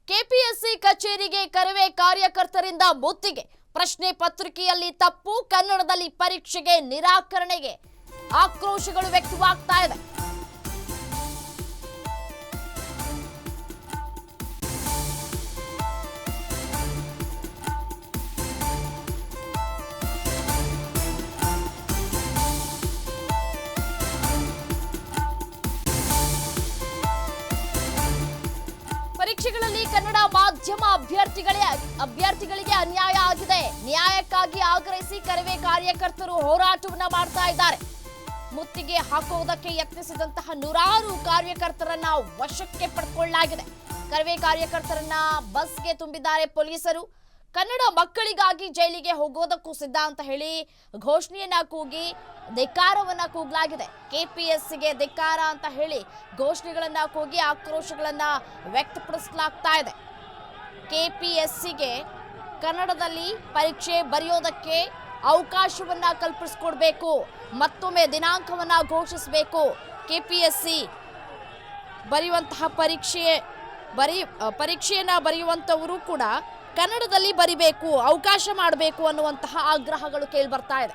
KPSC ಕಚೇರಿಗೆ ಕರವೇ ಕಾರ್ಯಕರ್ತರಿಂದ ಮುತ್ತಿಗೆ ಪ್ರಶ್ನೆ ಪತ್ರಿಕೆಯಲ್ಲಿ ತಪ್ಪು ಕನ್ನಡದಲ್ಲಿ ಪರೀಕ್ಷೆಗೆ ನಿರಾಕರಣೆಗೆ ಆಕ್ರೋಶಗಳು ವ್ಯಕ್ತವಾಗ್ತಾ ಇದೆ। ಪರೀಕ್ಷೆಗಳಲ್ಲಿ ಕನ್ನಡ ಮಾಧ್ಯಮ ಅಭ್ಯರ್ಥಿಗಳಿಗೆ ಅನ್ಯಾಯ ಆಗಿದೆ। ನ್ಯಾಯಕ್ಕಾಗಿ ಆಗ್ರಹಿಸಿ ಕರವೇ ಕಾರ್ಯಕರ್ತರು ಹೋರಾಟವನ್ನ ಮಾಡ್ತಾ ಇದ್ದಾರೆ। ಮುತ್ತಿಗೆ ಹಾಕುವುದಕ್ಕೆ ಯತ್ನಿಸಿದಂತಹ ನೂರಾರು ಕಾರ್ಯಕರ್ತರನ್ನ ವಶಕ್ಕೆ ಪಡೆದುಕೊಳ್ಳಲಾಗಿದೆ। ಕರವೇ ಕಾರ್ಯಕರ್ತರನ್ನ ಬಸ್ಗೆ ತುಂಬಿದ್ದಾರೆ ಪೊಲೀಸರು। ಕನ್ನಡ ಮಕ್ಕಳಿಗಾಗಿ ಜೈಲಿಗೆ ಹೋಗೋದಕ್ಕೂ ಸಿದ್ಧ ಅಂತ ಹೇಳಿ ಘೋಷಣೆಯನ್ನ ಕೂಗಿ ಧಿಕ್ಕಾರವನ್ನ ಕೂಗಲಾಗಿದೆ। ಕೆಪಿಎಸ್ಸಿಗೆ ಧಿಕ್ಕಾರ ಅಂತ ಹೇಳಿ ಘೋಷಣೆಗಳನ್ನ ಕೂಗಿ ಆಕ್ರೋಶಗಳನ್ನ ವ್ಯಕ್ತಪಡಿಸಲಾಗ್ತಾ ಇದೆ। ಕೆಪಿಎಸ್ಸಿಗೆ ಕನ್ನಡದಲ್ಲಿ ಪರೀಕ್ಷೆ ಬರೆಯೋದಕ್ಕೆ ಅವಕಾಶವನ್ನ ಕಲ್ಪಿಸಿಕೊಡ್ಬೇಕು, ಮತ್ತೊಮ್ಮೆ ದಿನಾಂಕವನ್ನ ಘೋಷಿಸಬೇಕು। ಕೆಪಿಎಸ್ಸಿ ಬರೆಯುವಂತಹ ಪರೀಕ್ಷೆಯನ್ನ ಬರೆಯುವಂತವರು ಕೂಡ ಕನ್ನಡದಲ್ಲಿ ಬರಿಬೇಕು, ಅವಕಾಶ ಮಾಡಬೇಕು ಅನ್ನುವಂತಹ ಆಗ್ರಹಗಳು ಕೇಳಿ ಬರ್ತಾ ಇದೆ।